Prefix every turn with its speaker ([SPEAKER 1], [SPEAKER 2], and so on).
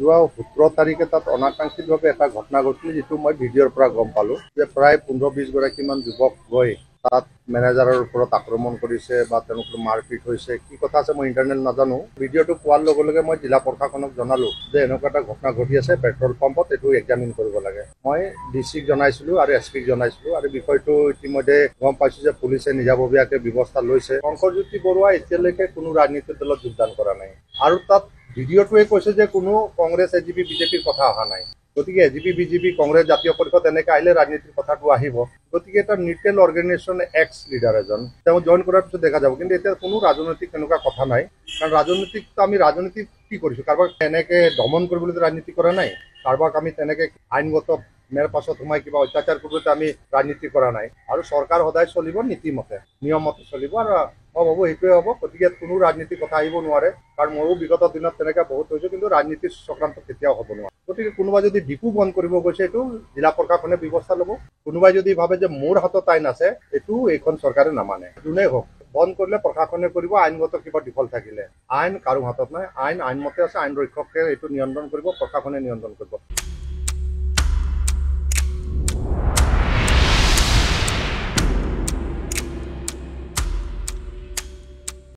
[SPEAKER 1] যোৱা 17 তাৰিখে তাত অনাকাংক্ষিতভাৱে এটা ঘটনা ঘটিল, যিটো মই ভিডিঅ'ৰ পৰা গম পালোঁ যে প্ৰায় 15-20 গৰাকীমান যুৱক গৈ তাত মেনেজাৰৰ ওপৰত আক্ৰমণ কৰিছে বা তেওঁলোকৰ মাৰপিট হৈছে। কি কথা আছে মই ইণ্টাৰনেট নাজানো। ভিডিঅ'টো পোৱাৰ লগে লগে মই জিলা প্ৰশাসনক জনালোঁ যে এনেকুৱা এটা ঘটনা ঘটি আছে পেট্ৰল পাম্পত, এইটো এক্সামিন কৰিব লাগে। মই ডিচিক জনাইছিলোঁ আৰু এছপিক জনাইছিলোঁ আৰু বিষয়টো ইতিমধ্যে গম পাইছোঁ যে পুলিচে নিজাববীয়াকৈ ব্যৱস্থা লৈছে। শংকৰজ্যোতি বৰুৱা এতিয়ালৈকে কোনো ৰাজনীতিৰ দলত যোগদান কৰা নাই আৰু তাত ভিডিঅ'টোৱে কৈছে যে কোনো কংগ্ৰেছ এজিপি বিজেপিৰ কথা অহা নাই। গতিকে এজিপি বিজেপি কংগ্ৰেছ জাতীয় পৰিষদ এনেকৈ আহিলে ৰাজনীতিৰ কথাটো আহিব। গতিকে এটা নিউট্ৰেল অৰ্গেনাইজেশ্যন এক্স লিডাৰ এজন তেওঁ জইন কৰাৰ পিছত দেখা যাব। কিন্তু এতিয়া কোনো ৰাজনৈতিক এনেকুৱা কথা নাই, কাৰণ ৰাজনীতিকটো আমি ৰাজনীতি কি কৰিছোঁ, কাৰোবাক এনেকৈ দমন কৰিবলৈ ৰাজনীতি কৰা নাই, কাৰোবাক আমি তেনেকৈ আইনগত মেৰ পাছত সোমাই কিবা অত্যাচাৰ কৰিবলৈ আমি ৰাজনীতি কৰা নাই। আৰু চৰকাৰ সদায় চলিব নীতিমতে, নিয়মমতে চলিব আৰু মই ভাবোঁ সেইটোৱে হ'ব। গতিকে কোনো ৰাজনীতিৰ কথা আহিব নোৱাৰে, কাৰণ ময়ো বিগত দিনত তেনেকৈ বহুত হৈছোঁ, কিন্তু ৰাজনীতিৰ চক্ৰান্ত কেতিয়াও হ'ব নোৱাৰে। গতিকে কোনোবাই যদি ডিপু বন্ধ কৰিব গৈছে, এইটো জিলা প্ৰশাসনে ব্যৱস্থা ল'ব। কোনোবাই যদি ভাবে যে মোৰ হাতত আইন আছে, এইটো এইখন চৰকাৰে নামানে। যোনেই হওক বন্ধ কৰিলে প্ৰশাসনে কৰিব, আইনগত কিবা বিফল থাকিলে। আইন কাৰো হাতত নাই, আইন আইনমতে আছে, আইন ৰক্ষকে এইটো নিয়ন্ত্ৰণ কৰিব, প্ৰশাসনে নিয়ন্ত্ৰণ কৰিব।